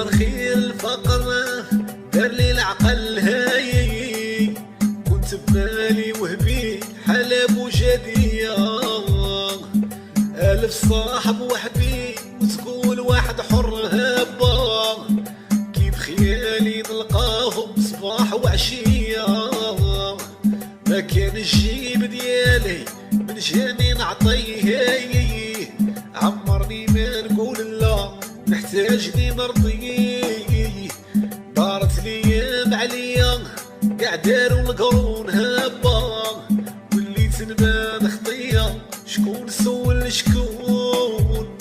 خير الفقر دار لي العقل هاي، كنت بمالي وهبي حلب وجدية، ألف صاحب وحبي وتقول واحد حر هبا، كيف خيالي نلقاهم صباح وعشية، ما كان الجيب ديالي من جاني نعطيه، عمرني ما نقول لا محتاجني نرضيه، دارت ليام عليا قاع داروا القرون هبا، وليت نبان خطيه شكون سول شكون،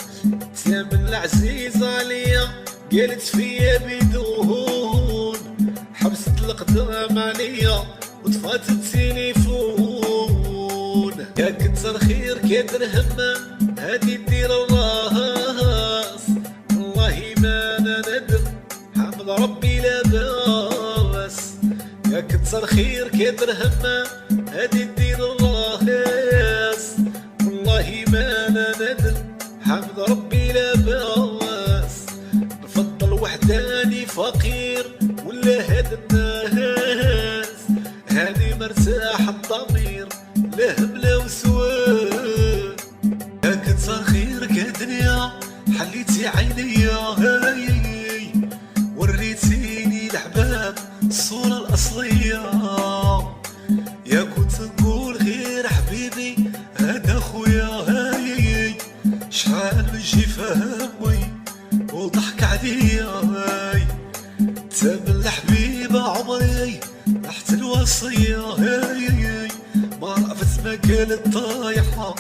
تامن العزيز عليا قالت فيا بدون، حبست القدام عليا وطفات التليفون، يا كتر خير كدرهم هادي دير الراس، والله ما انا ندم حمد ربي لا باس، يا كتر خير كدرهم هادي دير الراس، والله ما انا ندم حمد ربي لا باس، نفضل وحداني فقير ولا هاد الناس، هاني مرتاح الضمير لا هم لا وسواد، يا كتر خيرك يا دنيا حليتي عينيا هاي، وريتيني الحباب الصورة الأصلية، يا كنت نقول غير حبيبي هذا خويا هاي، شحال من جي فهمي وضحك عليا هاي، تامن الحبيبة عمري تحت الوصية هاي، ما عرفت ما كانت طايحة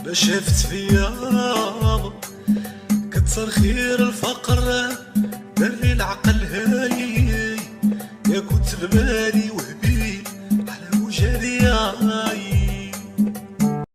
ما شافت فيا، كتر خير الفقر دار لي العقل هاي، يا كنت بمالي